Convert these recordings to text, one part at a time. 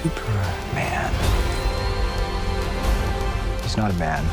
Superman. He's not a man.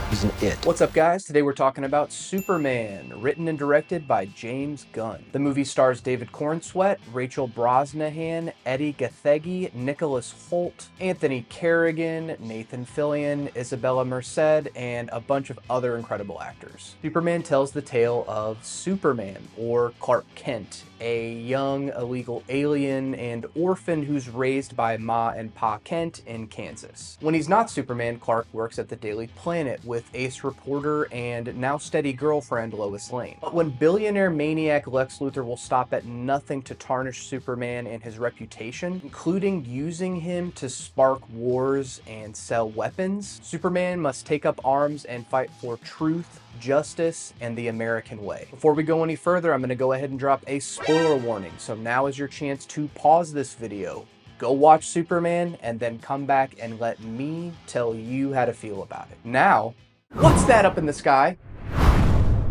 He's an it. What's up, guys? Today we're talking about Superman, written and directed by James Gunn. The movie stars David Corenswet, Rachel Brosnahan, Edi Gathegi, Nicholas Hoult, Anthony Carrigan, Nathan Fillion, Isabela Merced, and a bunch of other incredible actors. Superman tells the tale of Superman, or Clark Kent, a young illegal alien and orphan who's raised by Ma and Pa Kent in Kansas. When he's not Superman, Clark works at the Daily Planet with ace reporter and now steady girlfriend Lois Lane. But when billionaire maniac Lex Luthor will stop at nothing to tarnish Superman and his reputation, including using him to spark wars and sell weapons, Superman must take up arms and fight for truth, justice, and the American way. Before we go any further, I'm going to go ahead and drop a spoiler warning. So now is your chance to pause this video, go watch Superman, and then come back and let me tell you how to feel about it. Now, what's that up in the sky?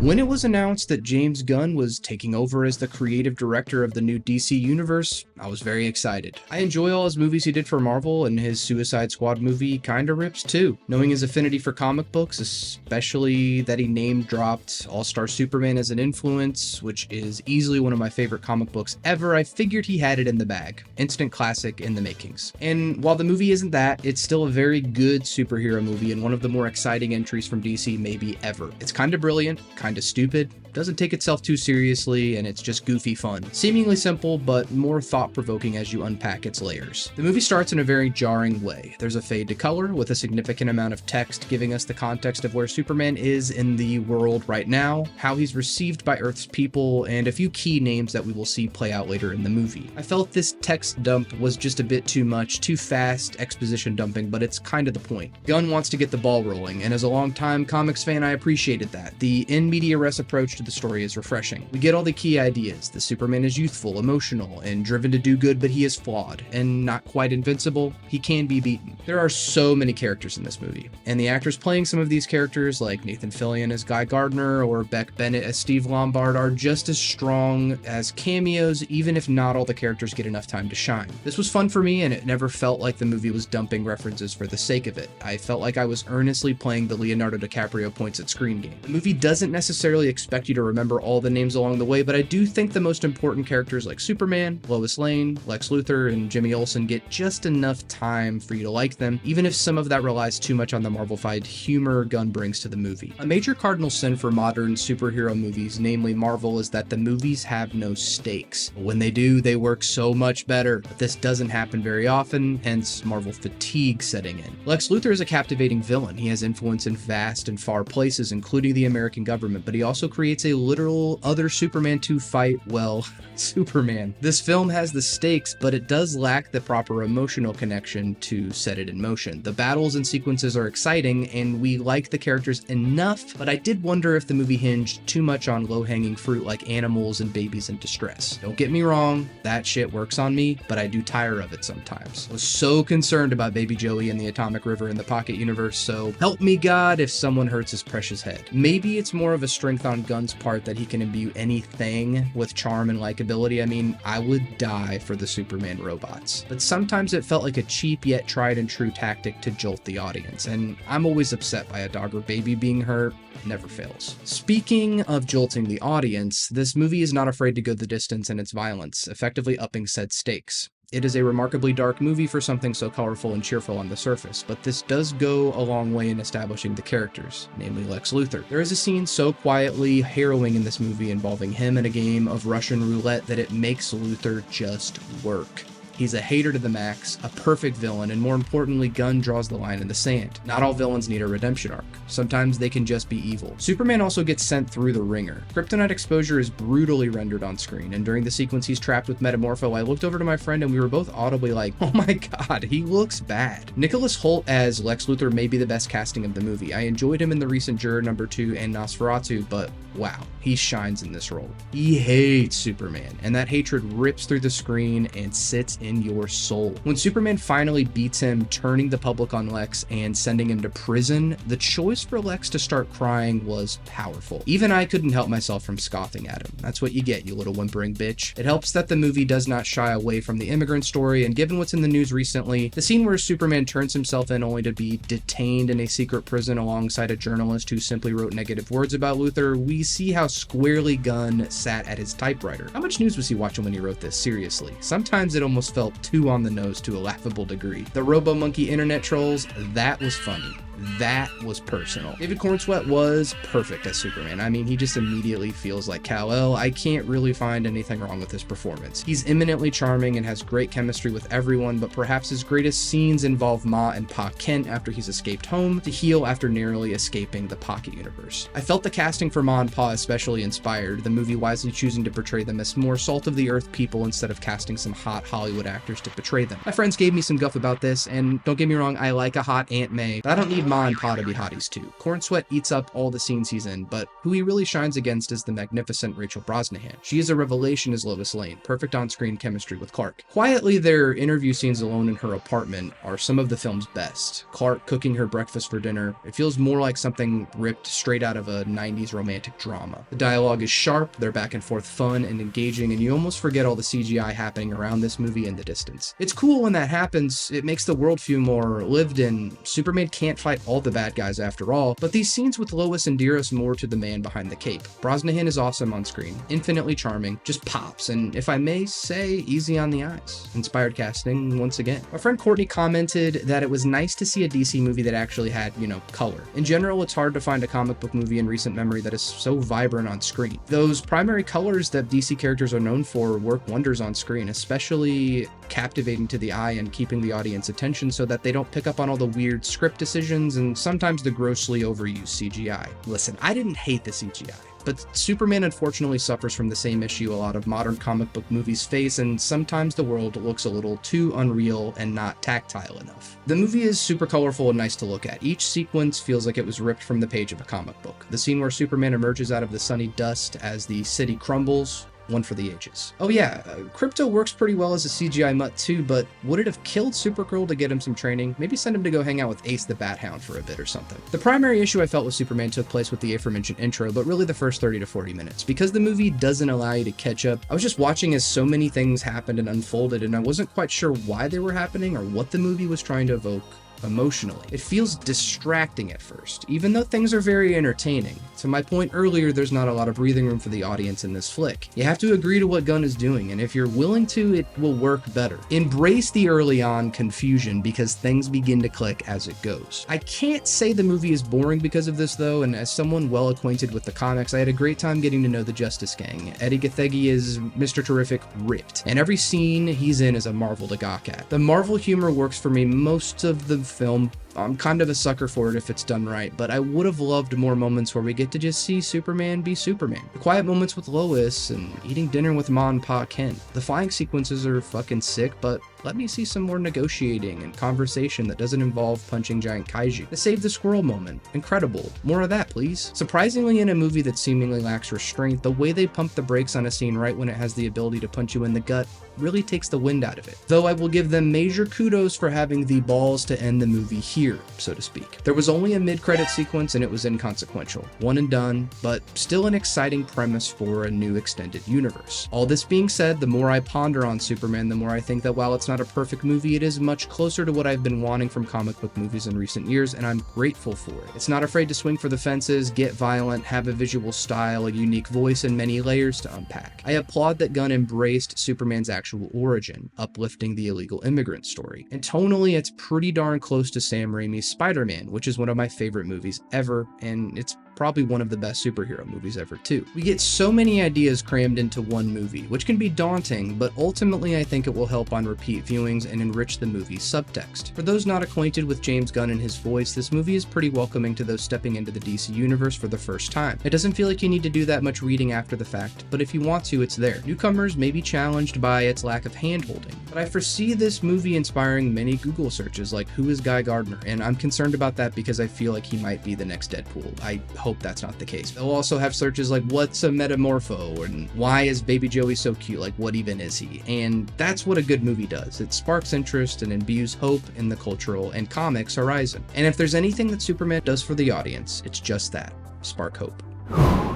When it was announced that James Gunn was taking over as the creative director of the new DC universe, I was very excited. I enjoy all his movies he did for Marvel, and his Suicide Squad movie kinda rips too. Knowing his affinity for comic books, especially that he name-dropped All-Star Superman as an influence, which is easily one of my favorite comic books ever, I figured he had it in the bag. Instant classic in the makings. And while the movie isn't that, it's still a very good superhero movie and one of the more exciting entries from DC maybe ever. It's kinda brilliant, kinda stupid, doesn't take itself too seriously, and it's just goofy fun. Seemingly simple, but more thought-provoking as you unpack its layers. The movie starts in a very jarring way. There's a fade to color with a significant amount of text giving us the context of where Superman is in the world right now, how he's received by Earth's people, and a few key names that we will see play out later in the movie. I felt this text dump was just a bit too much, too fast exposition dumping, but it's kind of the point. Gunn wants to get the ball rolling, and as a longtime comics fan, I appreciated that. The in-media res approach to the story is refreshing. We get all the key ideas. The Superman is youthful, emotional, and driven to do good, but he is flawed and not quite invincible. He can be beaten. There are so many characters in this movie, and the actors playing some of these characters, like Nathan Fillion as Guy Gardner or Beck Bennett as Steve Lombard, are just as strong as cameos, even if not all the characters get enough time to shine. This was fun for me, and it never felt like the movie was dumping references for the sake of it. I felt like I was earnestly playing the Leonardo DiCaprio points at screen game. The movie doesn't necessarily expect you to remember all the names along the way, but I do think the most important characters like Superman, Lois Lane, Lex Luthor, and Jimmy Olsen get just enough time for you to like them, even if some of that relies too much on the Marvel-fied humor Gunn brings to the movie. A major cardinal sin for modern superhero movies, namely Marvel, is that the movies have no stakes. When they do, they work so much better, but this doesn't happen very often, hence Marvel fatigue setting in. Lex Luthor is a captivating villain. He has influence in vast and far places, including the American government, but he also creates a literal other Superman to fight, well, Superman. This film has the stakes, but it does lack the proper emotional connection to set it in motion. The battles and sequences are exciting, and we like the characters enough, but I did wonder if the movie hinged too much on low-hanging fruit like animals and babies in distress. Don't get me wrong, that shit works on me, but I do tire of it sometimes. I was so concerned about Baby Joey and the Atomic River in the Pocket Universe, so help me God if someone hurts his precious head. Maybe it's more of a strength on Gunn's part that he can imbue anything with charm and likability. I mean, I would die for the Superman robots. But sometimes it felt like a cheap yet tried and true tactic to jolt the audience, and I'm always upset by a dog or baby being hurt. Never fails. Speaking of jolting the audience, this movie is not afraid to go the distance in its violence, effectively upping said stakes. It is a remarkably dark movie for something so colorful and cheerful on the surface, but this does go a long way in establishing the characters, namely Lex Luthor. There is a scene so quietly harrowing in this movie involving him in a game of Russian roulette that it makes Luthor just work. He's a hater to the max, a perfect villain, and more importantly, Gunn draws the line in the sand. Not all villains need a redemption arc. Sometimes they can just be evil. Superman also gets sent through the ringer. Kryptonite exposure is brutally rendered on screen, and during the sequence he's trapped with Metamorpho, I looked over to my friend and we were both audibly like, oh my god, he looks bad. Nicholas Hoult as Lex Luthor may be the best casting of the movie. I enjoyed him in the recent Juror Number 2 and Nosferatu, but wow, he shines in this role. He hates Superman, and that hatred rips through the screen and sits in your soul. When Superman finally beats him, turning the public on Lex and sending him to prison, the choice for Lex to start crying was powerful. Even I couldn't help myself from scoffing at him. That's what you get, you little whimpering bitch. It helps that the movie does not shy away from the immigrant story, and given what's in the news recently, the scene where Superman turns himself in only to be detained in a secret prison alongside a journalist who simply wrote negative words about Luthor, we see how squarely Gunn sat at his typewriter. How much news was he watching when he wrote this? Seriously. Sometimes it almost felt too on the nose to a laughable degree. The Robo-Monkey internet trolls, that was funny. That was personal. David Corenswet was perfect as Superman. I mean, he just immediately feels like Kal-El. I can't really find anything wrong with his performance. He's eminently charming and has great chemistry with everyone, but perhaps his greatest scenes involve Ma and Pa Kent after he's escaped home to heal after narrowly escaping the Pocket Universe. I felt the casting for Ma and Pa especially inspired, the movie wisely choosing to portray them as more salt-of-the-earth people instead of casting some hot Hollywood actors to portray them. My friends gave me some guff about this, and don't get me wrong, I like a hot Aunt May, but I don't need Ma and Pa to be hotties too. Corenswet eats up all the scenes he's in, but who he really shines against is the magnificent Rachel Brosnahan. She is a revelation as Lois Lane, perfect on-screen chemistry with Clark. Quietly, their interview scenes alone in her apartment are some of the film's best. Clark cooking her breakfast for dinner, it feels more like something ripped straight out of a 90s romantic drama. The dialogue is sharp, their back and forth fun and engaging, and you almost forget all the CGI happening around this movie in the distance. It's cool when that happens, it makes the world feel more lived in. Superman can't fight all the bad guys after all, but these scenes with Lois endear us more to the man behind the cape. Brosnahan is awesome on screen, infinitely charming, just pops, and if I may say, easy on the eyes. Inspired casting once again. My friend Courtney commented that it was nice to see a DC movie that actually had, color. In general, it's hard to find a comic book movie in recent memory that is so vibrant on screen. Those primary colors that DC characters are known for work wonders on screen, especially captivating to the eye and keeping the audience attention so that they don't pick up on all the weird script decisions and sometimes the grossly overused CGI. Listen, I didn't hate the CGI, but Superman unfortunately suffers from the same issue a lot of modern comic book movies face, and sometimes the world looks a little too unreal and not tactile enough. The movie is super colorful and nice to look at. Each sequence feels like it was ripped from the page of a comic book. The scene where Superman emerges out of the sunny dust as the city crumbles, one for the ages. Oh yeah, Crypto works pretty well as a CGI mutt too, but would it have killed Supergirl to get him some training? Maybe send him to go hang out with Ace the Bat Hound for a bit or something. The primary issue I felt with Superman took place with the aforementioned intro, but really the first 30 to 40 minutes. Because the movie doesn't allow you to catch up, I was just watching as so many things happened and unfolded, and I wasn't quite sure why they were happening or what the movie was trying to evoke emotionally. It feels distracting at first, even though things are very entertaining. To my point earlier, there's not a lot of breathing room for the audience in this flick. You have to agree to what Gunn is doing, and if you're willing to, it will work better. Embrace the early on confusion because things begin to click as it goes. I can't say the movie is boring because of this though, and as someone well acquainted with the comics, I had a great time getting to know the Justice Gang. Edi Gathegi is Mr. Terrific ripped, and every scene he's in is a marvel to gawk at. The Marvel humor works for me most of the film. I'm kind of a sucker for it if it's done right, but I would have loved more moments where we get to just see Superman be Superman. The quiet moments with Lois and eating dinner with Ma and Pa Kent. The flying sequences are fucking sick, but let me see some more negotiating and conversation that doesn't involve punching giant kaiju. The save the squirrel moment. Incredible. More of that, please. Surprisingly, in a movie that seemingly lacks restraint, the way they pump the brakes on a scene right when it has the ability to punch you in the gut really takes the wind out of it. Though I will give them major kudos for having the balls to end the movie here, so to speak. There was only a mid-credit sequence and it was inconsequential. One and done, but still an exciting premise for a new extended universe. All this being said, the more I ponder on Superman, the more I think that while it's not a perfect movie, it is much closer to what I've been wanting from comic book movies in recent years, and I'm grateful for it. It's not afraid to swing for the fences, get violent, have a visual style, a unique voice, and many layers to unpack. I applaud that Gunn embraced Superman's actual origin, uplifting the illegal immigrant story. And tonally, it's pretty darn close to Sam Raimi's Spider-Man, which is one of my favorite movies ever, and it's probably one of the best superhero movies ever too. We get so many ideas crammed into one movie, which can be daunting, but ultimately I think it will help on repeat viewings and enrich the movie's subtext. For those not acquainted with James Gunn and his voice, this movie is pretty welcoming to those stepping into the DC universe for the first time. It doesn't feel like you need to do that much reading after the fact, but if you want to, it's there. Newcomers may be challenged by its lack of hand-holding, but I foresee this movie inspiring many Google searches like, who is Guy Gardner? And I'm concerned about that because I feel like he might be the next Deadpool. I hope that's not the case. They'll also have searches like, what's a metamorpho? And why is Baby Joey so cute? Like, what even is he? And that's what a good movie does. It sparks interest and imbues hope in the cultural and comics horizon. And if there's anything that Superman does for the audience, it's just that. Spark hope.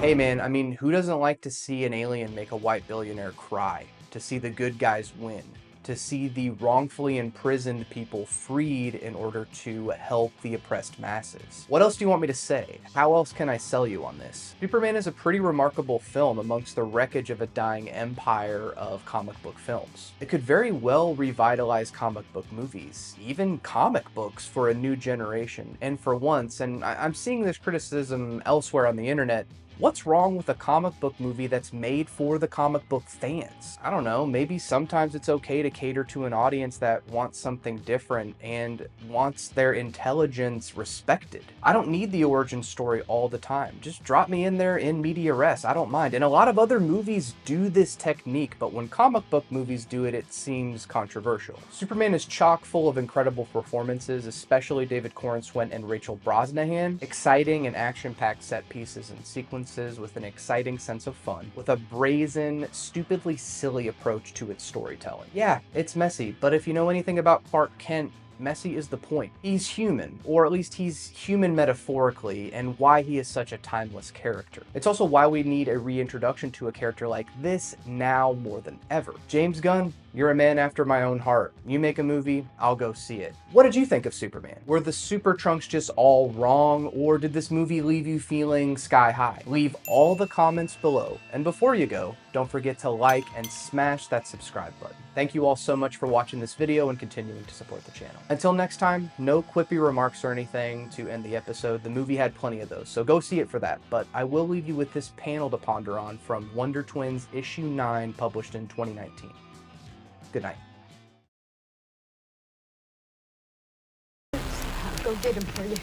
Hey man, I mean, who doesn't like to see an alien make a white billionaire cry? To see the good guys win? To see the wrongfully imprisoned people freed in order to help the oppressed masses? What else do you want me to say? How else can I sell you on this? Superman is a pretty remarkable film amongst the wreckage of a dying empire of comic book films. It could very well revitalize comic book movies, even comic books, for a new generation. And for once, and I'm seeing this criticism elsewhere on the internet, what's wrong with a comic book movie that's made for the comic book fans? I don't know, maybe sometimes it's okay to cater to an audience that wants something different and wants their intelligence respected. I don't need the origin story all the time. Just drop me in there in media res, I don't mind. And a lot of other movies do this technique, but when comic book movies do it, it seems controversial. Superman is chock full of incredible performances, especially David Corenswet and Rachel Brosnahan. Exciting and action-packed set pieces and sequences with an exciting sense of fun, with a brazen, stupidly silly approach to its storytelling. Yeah, it's messy, but if you know anything about Clark Kent, messy is the point. He's human, or at least he's human metaphorically, and why he is such a timeless character. It's also why we need a reintroduction to a character like this now more than ever. James Gunn, you're a man after my own heart. You make a movie, I'll go see it. What did you think of Superman? Were the super trunks just all wrong, or did this movie leave you feeling sky high? Leave all the comments below, and before you go, don't forget to like and smash that subscribe button. Thank you all so much for watching this video and continuing to support the channel. Until next time, no quippy remarks or anything to end the episode. The movie had plenty of those, so go see it for that. But I will leave you with this panel to ponder on from Wonder Twins issue 9, published in 2019. Good night. I'll go get him for you.